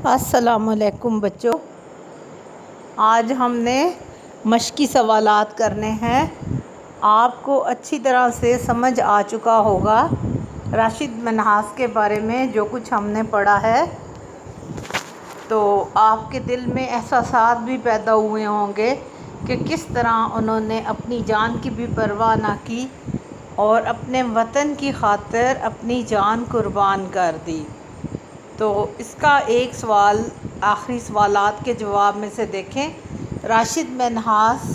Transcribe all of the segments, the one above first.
السلام علیکم بچوں، آج ہم نے مشقی سوالات کرنے ہیں۔ آپ کو اچھی طرح سے سمجھ آ چکا ہوگا راشد منہاس کے بارے میں جو کچھ ہم نے پڑھا ہے، تو آپ کے دل میں احساسات بھی پیدا ہوئے ہوں گے کہ کس طرح انہوں نے اپنی جان کی بھی پرواہ نہ کی اور اپنے وطن کی خاطر اپنی جان قربان کر دی۔ تو اس کا ایک سوال آخری سوالات کے جواب میں سے دیکھیں، راشد منہاس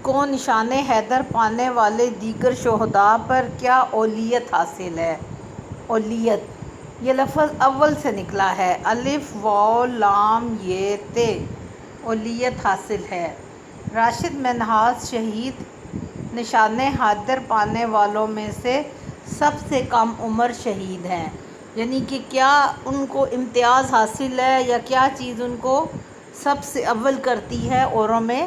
کو نشان حیدر پانے والے دیگر شہداء پر کیا اولویت حاصل ہے؟ اولویت یہ لفظ اول سے نکلا ہے، الف واو لام یہ تے، اولویت حاصل ہے۔ راشد منہاس شہید نشان حیدر پانے والوں میں سے سب سے کم عمر شہید ہیں، یعنی کہ کیا ان کو امتیاز حاصل ہے یا کیا چیز ان کو سب سے اول کرتی ہے اوروں میں؟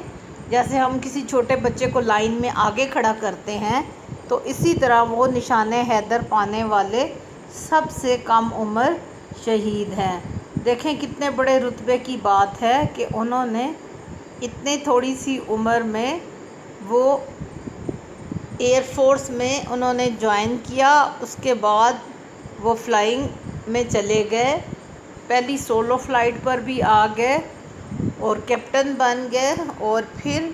جیسے ہم کسی چھوٹے بچے کو لائن میں آگے کھڑا کرتے ہیں تو اسی طرح وہ نشان حیدر پانے والے سب سے کم عمر شہید ہیں۔ دیکھیں کتنے بڑے رتبے کی بات ہے کہ انہوں نے اتنے تھوڑی سی عمر میں وہ ایئر فورس میں انہوں نے جوائن کیا، اس کے بعد وہ فلائنگ میں چلے گئے، پہلی سولو فلائٹ پر بھی آ گئے اور کیپٹن بن گئے، اور پھر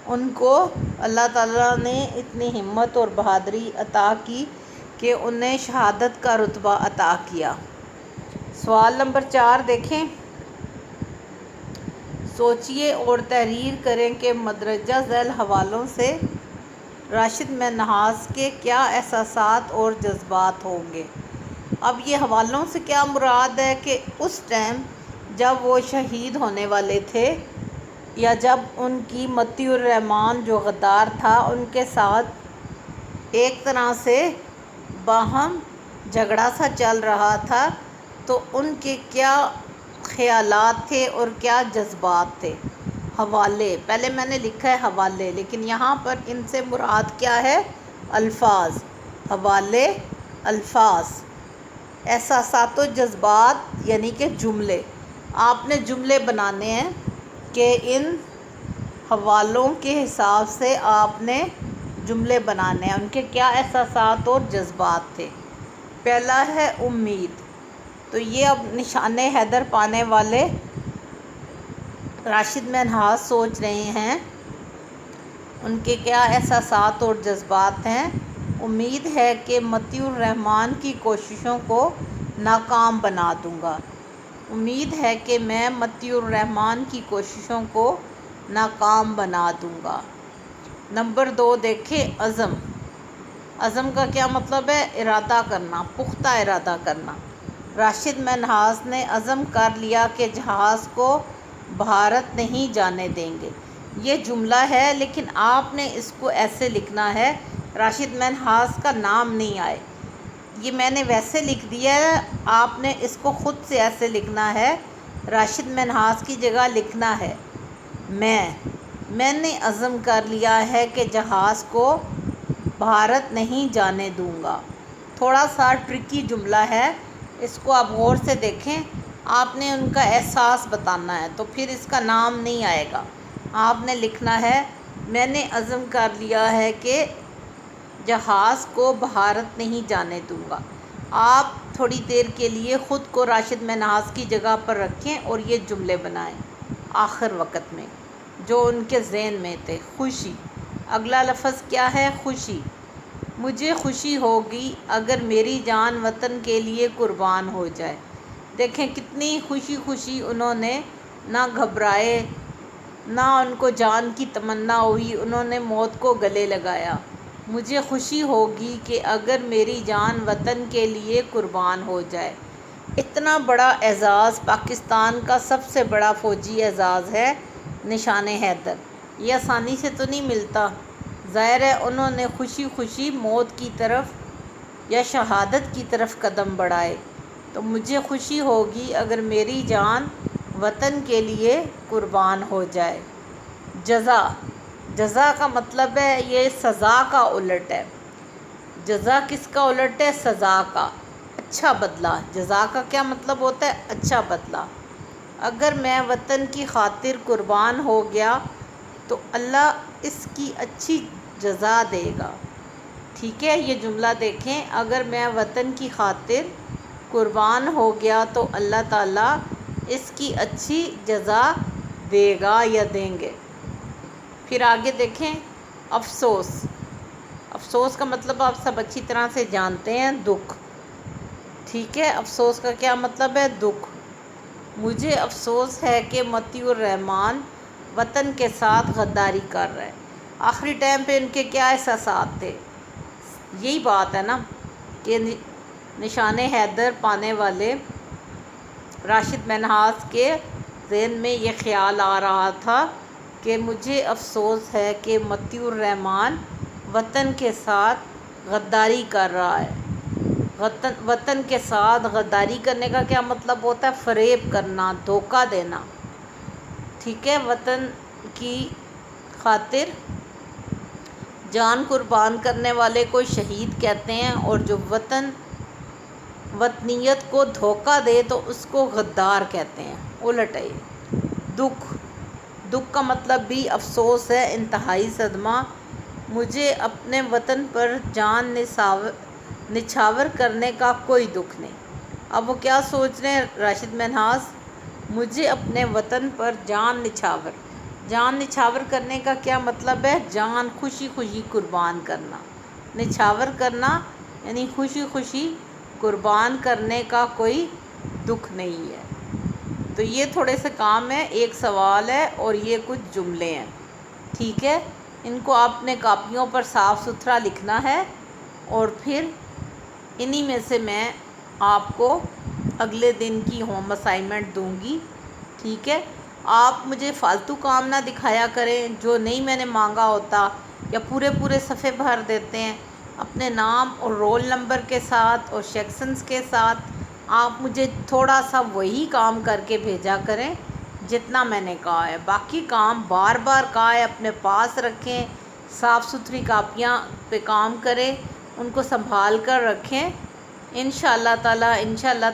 ان کو اللہ تعالیٰ نے اتنی ہمت اور بہادری عطا کی کہ انہیں شہادت کا رتبہ عطا کیا۔ سوال نمبر 4 دیکھیں، سوچئے اور تحریر کریں کہ مندرجہ ذیل حوالوں سے راشد منہاس کے کیا احساسات اور جذبات ہوں گے۔ اب یہ حوالوں سے کیا مراد ہے کہ اس ٹائم جب وہ شہید ہونے والے تھے یا جب ان کی مطیع الرحمن جو غدار تھا ان کے ساتھ ایک طرح سے باہم جھگڑا سا چل رہا تھا، تو ان کے کیا خیالات تھے اور کیا جذبات تھے۔ حوالے پہلے میں نے لکھا ہے حوالے، لیکن یہاں پر ان سے مراد کیا ہے؟ الفاظ، حوالے الفاظ، احساسات و جذبات یعنی کہ جملے۔ آپ نے جملے بنانے ہیں کہ ان حوالوں کے حساب سے آپ نے جملے بنانے ہیں، ان کے کیا احساسات اور جذبات تھے۔ پہلا ہے امید، تو یہ اب نشان حیدر پانے والے راشد منہاس سوچ رہے ہیں ان کے کیا احساسات اور جذبات ہیں۔ امید ہے کہ مطیع الرحمن کی کوششوں کو ناکام بنا دوں گا، امید ہے کہ میں مطیع الرحمن کی کوششوں کو ناکام بنا دوں گا۔ نمبر 2 دیکھیں، عزم۔ عزم کا کیا مطلب ہے؟ ارادہ کرنا، پختہ ارادہ کرنا۔ راشد منہاس نے عزم کر لیا کہ جہاز کو بھارت نہیں جانے دیں گے۔ یہ جملہ ہے لیکن آپ نے اس کو ایسے لکھنا ہے، راشد منہاس کا نام نہیں آئے، یہ میں نے ویسے لکھ دیا ہے، آپ نے اس کو خود سے ایسے لکھنا ہے، راشد منہاس کی جگہ لکھنا ہے میں نے عزم کر لیا ہے کہ جہاز کو بھارت نہیں جانے دوں گا۔ تھوڑا سا ٹرکی جملہ ہے، اس کو آپ غور سے دیکھیں، آپ نے ان کا احساس بتانا ہے تو پھر اس کا نام نہیں آئے گا۔ آپ نے لکھنا ہے میں نے عزم کر لیا ہے کہ جہاز کو بھارت نہیں جانے دوں گا۔ آپ تھوڑی دیر کے لیے خود کو راشد منہاس کی جگہ پر رکھیں اور یہ جملے بنائیں آخر وقت میں جو ان کے ذہن میں تھے۔ خوشی، اگلا لفظ کیا ہے؟ خوشی۔ مجھے خوشی ہوگی اگر میری جان وطن کے لیے قربان ہو جائے۔ دیکھیں کتنی خوشی انہوں نے نہ گھبرائے، نہ ان کو جان کی تمنا ہوئی، انہوں نے موت کو گلے لگایا۔ مجھے خوشی ہوگی کہ اگر میری جان وطن کے لیے قربان ہو جائے۔ اتنا بڑا اعزاز پاکستان کا سب سے بڑا فوجی اعزاز ہے نشان حیدر، یہ آسانی سے تو نہیں ملتا۔ ظاہر ہے انہوں نے خوشی موت کی طرف یا شہادت کی طرف قدم بڑھائے، تو مجھے خوشی ہوگی اگر میری جان وطن کے لیے قربان ہو جائے۔ جزا، جزا کا مطلب ہے یہ سزا کا الٹ ہے۔ جزا کس کا الٹ ہے؟ سزا کا۔ اچھا بدلہ۔ جزا کا کیا مطلب ہوتا ہے؟ اچھا بدلہ۔ اگر میں وطن کی خاطر قربان ہو گیا تو اللہ اس کی اچھی جزا دے گا۔ ٹھیک ہے، یہ جملہ دیکھیں، اگر میں وطن کی خاطر قربان ہو گیا تو اللہ تعالیٰ اس کی اچھی جزا دے گا یا دیں گے۔ پھر آگے دیکھیں، افسوس۔ افسوس کا مطلب آپ سب اچھی طرح سے جانتے ہیں، دکھ۔ ٹھیک ہے، افسوس کا کیا مطلب ہے؟ دکھ۔ مجھے افسوس ہے کہ مطیع الرحمن وطن کے ساتھ غداری کر رہا ہے۔ آخری ٹائم پہ ان کے کیا احساسات تھے؟ یہی بات ہے نا کہ نشان حیدر پانے والے راشد منہاس کے ذہن میں یہ خیال آ رہا تھا کہ مجھے افسوس ہے کہ مطیع الرحمن وطن کے ساتھ غداری کر رہا ہے۔ وطن کے ساتھ غداری کرنے کا کیا مطلب ہوتا ہے؟ فریب کرنا، دھوکہ دینا۔ ٹھیک ہے، وطن کی خاطر جان قربان کرنے والے کو شہید کہتے ہیں، اور جو وطنیت کو دھوکہ دے تو اس کو غدار کہتے ہیں۔ الٹ ہے۔ دکھ۔ دکھ کا مطلب بھی افسوس ہے، انتہائی صدمہ۔ مجھے اپنے وطن پر جان نچھاور کرنے کا کوئی دکھ نہیں۔ اب وہ کیا سوچ رہے ہیں راشد منہاس؟ مجھے اپنے وطن پر جان نچھاور کرنے کا کیا مطلب ہے؟ جان خوشی خوشی قربان کرنا۔ نچھاور کرنا یعنی خوشی خوشی قربان کرنے کا کوئی دکھ نہیں ہے۔ تو یہ تھوڑے سے کام ہے، ایک سوال ہے اور یہ کچھ جملے ہیں۔ ٹھیک ہے، ان کو آپ نے کاپیوں پر صاف ستھرا لکھنا ہے، اور پھر انہی میں سے میں آپ کو اگلے دن کی ہوم اسائنمنٹ دوں گی۔ ٹھیک ہے، آپ مجھے فالتو کام نہ دکھایا کریں جو نہیں میں نے مانگا ہوتا، یا پورے صفحے بھر دیتے ہیں اپنے نام اور رول نمبر کے ساتھ اور سیکشنز کے ساتھ۔ آپ مجھے تھوڑا سا وہی کام کر کے بھیجا کریں جتنا میں نے کہا ہے۔ باقی کام بار بار کہا ہے اپنے پاس رکھیں، صاف ستھری کاپیاں پہ کام کریں، ان کو سنبھال کر رکھیں۔ انشاءاللہ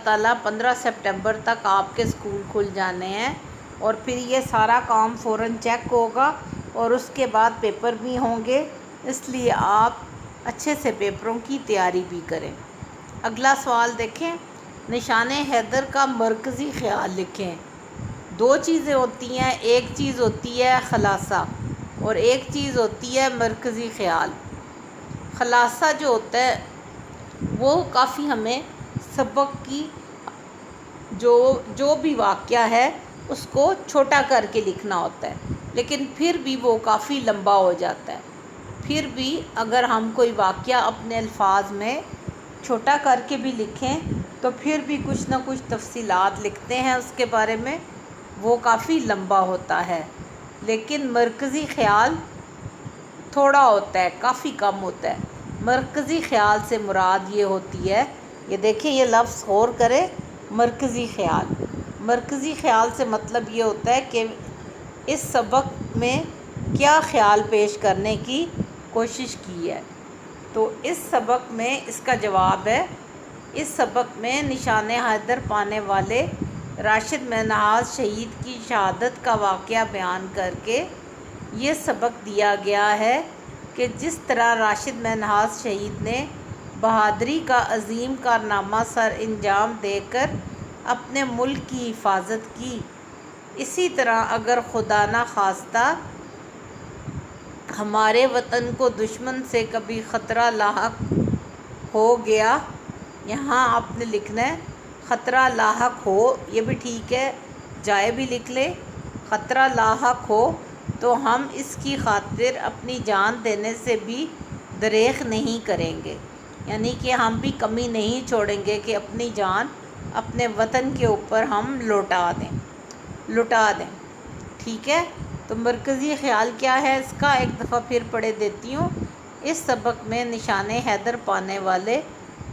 تعالیٰ 15 سپٹمبر تک آپ کے اسکول کھل جانے ہیں، اور پھر یہ سارا کام فوراً چیک ہوگا، اور اس کے بعد پیپر بھی ہوں گے، اس لیے آپ اچھے سے پیپروں کی تیاری بھی کریں۔ اگلا سوال دیکھیں، نشان حیدر کا مرکزی خیال لکھیں۔ دو چیزیں ہوتی ہیں، ایک چیز ہوتی ہے خلاصہ اور ایک چیز ہوتی ہے مرکزی خیال۔ خلاصہ جو ہوتا ہے وہ کافی ہمیں سبق کی جو بھی واقعہ ہے اس کو چھوٹا کر کے لکھنا ہوتا ہے، لیکن پھر بھی وہ کافی لمبا ہو جاتا ہے۔ پھر بھی اگر ہم کوئی واقعہ اپنے الفاظ میں چھوٹا کر کے بھی لکھیں تو پھر بھی کچھ نہ کچھ تفصیلات لکھتے ہیں اس کے بارے میں، وہ کافی لمبا ہوتا ہے۔ لیکن مرکزی خیال تھوڑا ہوتا ہے، کافی کم ہوتا ہے۔ مرکزی خیال سے مراد یہ ہوتی ہے، یہ دیکھیں یہ لفظ غور کریں، مرکزی خیال۔ مرکزی خیال سے مطلب یہ ہوتا ہے کہ اس سبق میں کیا خیال پیش کرنے کی کوشش کی ہے۔ تو اس سبق میں اس کا جواب ہے، اس سبق میں نشان حیدر پانے والے راشد منہاس شہید کی شہادت کا واقعہ بیان کر کے یہ سبق دیا گیا ہے کہ جس طرح راشد منہاس شہید نے بہادری کا عظیم کارنامہ سر انجام دے کر اپنے ملک کی حفاظت کی، اسی طرح اگر خدا نخواستہ ہمارے وطن کو دشمن سے کبھی خطرہ لاحق ہو گیا، یہاں آپ نے لکھنا ہے خطرہ لاحق ہو، یہ بھی ٹھیک ہے، جائے بھی لکھ لیں، خطرہ لاحق ہو تو ہم اس کی خاطر اپنی جان دینے سے بھی دریغ نہیں کریں گے، یعنی کہ ہم بھی کمی نہیں چھوڑیں گے کہ اپنی جان اپنے وطن کے اوپر ہم لوٹا دیں۔ ٹھیک ہے، تو مرکزی خیال کیا ہے اس کا ایک دفعہ پھر پڑھ دیتی ہوں۔ اس سبق میں نشان حیدر پانے والے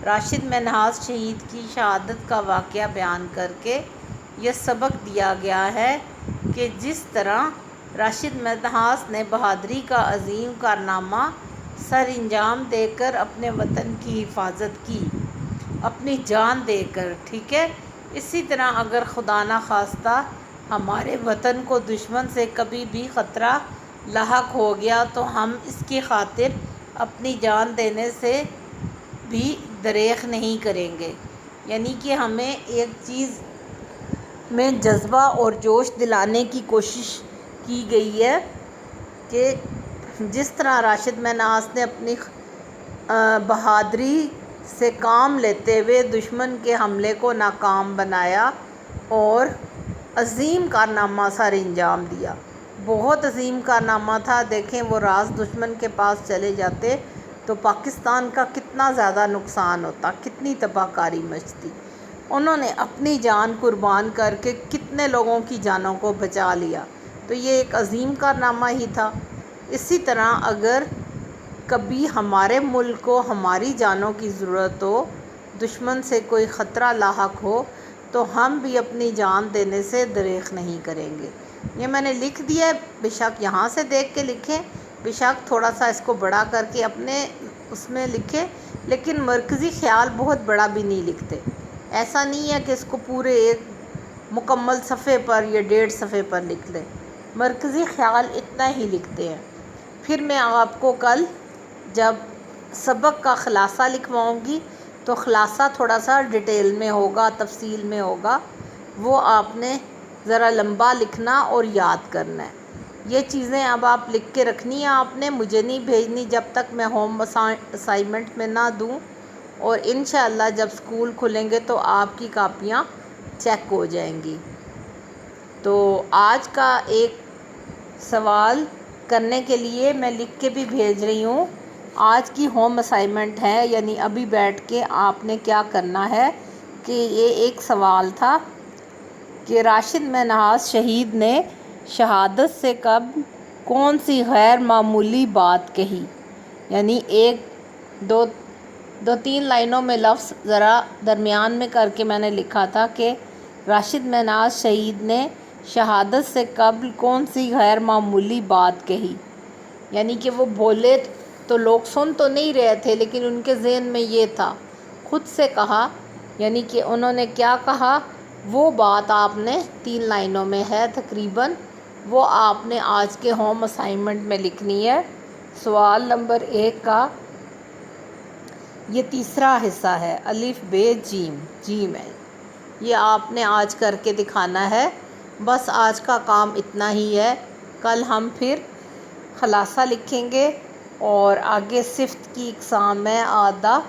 راشد منہاس شہید کی شہادت کا واقعہ بیان کر کے یہ سبق دیا گیا ہے کہ جس طرح راشد منہاس نے بہادری کا عظیم کارنامہ سر انجام دے کر اپنے وطن کی حفاظت کی، اپنی جان دے کر، ٹھیک ہے۔ اسی طرح اگر خدا نخواستہ ہمارے وطن کو دشمن سے کبھی بھی خطرہ لاحق ہو گیا تو ہم اس کی خاطر اپنی جان دینے سے بھی دریغ نہیں کریں گے۔ یعنی کہ ہمیں ایک چیز میں جذبہ اور جوش دلانے کی کوشش کی گئی ہے کہ جس طرح راشد منہاس نے اپنی بہادری سے کام لیتے ہوئے دشمن کے حملے کو ناکام بنایا اور عظیم کارنامہ سر انجام دیا۔ بہت عظیم کارنامہ تھا۔ دیکھیں وہ راز دشمن کے پاس چلے جاتے تو پاکستان کا کتنا زیادہ نقصان ہوتا، کتنی تباہ کاری مچتی۔ انہوں نے اپنی جان قربان کر کے کتنے لوگوں کی جانوں کو بچا لیا، تو یہ ایک عظیم کارنامہ ہی تھا۔ اسی طرح اگر کبھی ہمارے ملک کو ہماری جانوں کی ضرورت ہو، دشمن سے کوئی خطرہ لاحق ہو، تو ہم بھی اپنی جان دینے سے دریغ نہیں کریں گے۔ یہ میں نے لکھ دیا ہے، بے شک یہاں سے دیکھ کے لکھیں، بے شک تھوڑا سا اس کو بڑا کر کے اپنے اس میں لکھیں، لیکن مرکزی خیال بہت بڑا بھی نہیں لکھتے۔ ایسا نہیں ہے کہ اس کو پورے ایک مکمل صفحے پر یا 1.5 صفحے پر لکھ لیں، مرکزی خیال اتنا ہی لکھتے ہیں۔ پھر میں آپ کو کل جب سبق کا خلاصہ لکھواؤں گی تو خلاصہ تھوڑا سا ڈیٹیل میں ہوگا، تفصیل میں ہوگا، وہ آپ نے ذرا لمبا لکھنا اور یاد کرنا ہے۔ یہ چیزیں اب آپ لکھ کے رکھنی ہیں، آپ نے مجھے نہیں بھیجنی جب تک میں ہوم اسائنمنٹ میں نہ دوں، اور انشاءاللہ جب اسکول کھلیں گے تو آپ کی کاپیاں چیک ہو جائیں گی۔ تو آج کا ایک سوال کرنے کے لیے میں لکھ کے بھی بھیج رہی ہوں۔ آج کی ہوم اسائنمنٹ ہے، یعنی ابھی بیٹھ کے آپ نے کیا کرنا ہے کہ یہ ایک سوال تھا کہ راشد منہاس شہید نے شہادت سے قبل کون سی غیر معمولی بات کہی؟ یعنی دو تین لائنوں میں لفظ ذرا درمیان میں کر کے میں نے لکھا تھا کہ راشد منہاس شہید نے شہادت سے قبل کون سی غیر معمولی بات کہی؟ یعنی کہ وہ بولے تو لوگ سن تو نہیں رہے تھے، لیکن ان کے ذہن میں یہ تھا، خود سے کہا، یعنی کہ انہوں نے کیا کہا، وہ بات آپ نے 3 لائنوں میں ہے تقریباً، وہ آپ نے آج کے ہوم اسائنمنٹ میں لکھنی ہے۔ سوال نمبر 1 کا یہ تیسرا حصہ ہے، الف ب جیم، جیم ہے، یہ آپ نے آج کر کے دکھانا ہے۔ بس آج کا کام اتنا ہی ہے، کل ہم پھر خلاصہ لکھیں گے اور آگے صفت کی اقسام ہے آدھا،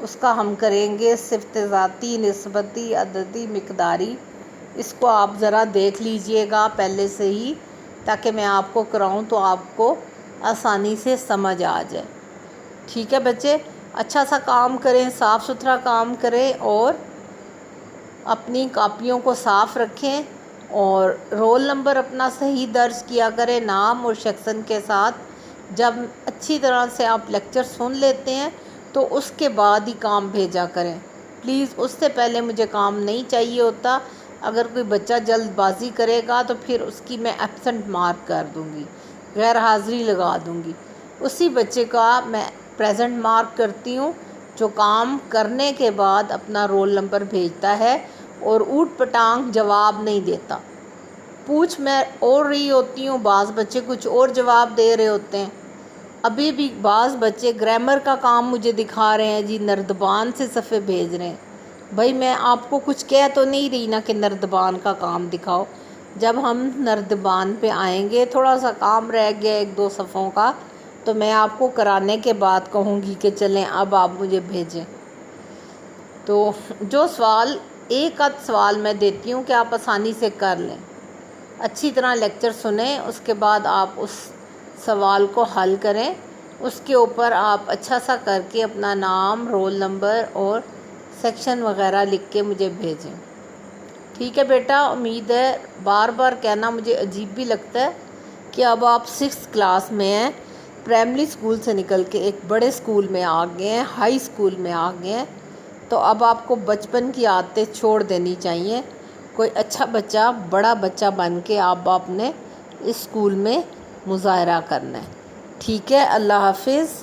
اس کا ہم کریں گے، صفت ذاتی، نسبتی، عددی، مقداری۔ اس کو آپ ذرا دیکھ لیجئے گا پہلے سے ہی، تاکہ میں آپ کو کراؤں تو آپ کو آسانی سے سمجھ آ جائے۔ ٹھیک ہے بچے، اچھا سا کام کریں، صاف ستھرا کام کریں اور اپنی کاپیوں کو صاف رکھیں، اور رول نمبر اپنا صحیح درج کیا کریں، نام اور سیکشن کے ساتھ۔ جب اچھی طرح سے آپ لیکچر سن لیتے ہیں تو اس کے بعد ہی کام بھیجا کریں پلیز، اس سے پہلے مجھے کام نہیں چاہیے ہوتا۔ اگر کوئی بچہ جلد بازی کرے گا تو پھر اس کی میں ایبسنٹ مارک کر دوں گی، غیر حاضری لگا دوں گی۔ اسی بچے کا میں پریزنٹ مارک کرتی ہوں جو کام کرنے کے بعد اپنا رول نمبر بھیجتا ہے اور اوٹ پٹانگ جواب نہیں دیتا۔ پوچھ میں اور رہی ہوتی ہوں، بعض بچے کچھ اور جواب دے رہے ہوتے ہیں۔ ابھی بھی بعض بچے گرامر کا کام مجھے دکھا رہے ہیں، جی نردبان سے صفحے بھیج رہے ہیں۔ بھائی میں آپ کو کچھ کہہ تو نہیں رہی نا کہ نردبان کا کام دکھاؤ۔ جب ہم نردبان پہ آئیں گے، تھوڑا سا کام رہ گیا 1-2 صفحوں کا، تو میں آپ کو کرانے کے بعد کہوں گی کہ چلیں اب آپ مجھے بھیجیں۔ تو جو سوال ایک آدھ سوال میں دیتی ہوں کہ آپ آسانی سے کر لیں، اچھی طرح لیکچر سنیں، اس کے بعد آپ اس سوال کو حل کریں، اس کے اوپر آپ اچھا سا کر کے اپنا نام، رول نمبر اور سیکشن وغیرہ لکھ کے مجھے بھیجیں۔ ٹھیک ہے بیٹا، امید ہے، بار بار کہنا مجھے عجیب بھی لگتا ہے کہ اب آپ 6th کلاس میں ہیں، پرائمری اسکول سے نکل کے ایک بڑے اسکول میں آ گئے ہیں، ہائی اسکول میں آ گئے ہیں، تو اب آپ کو بچپن کی عادتیں چھوڑ دینی چاہیے۔ کوئی اچھا بچہ، بڑا بچہ بن کے آپ نے اس اسکول میں مظاہرہ کرنا ہے۔ ٹھیک ہے، اللہ حافظ۔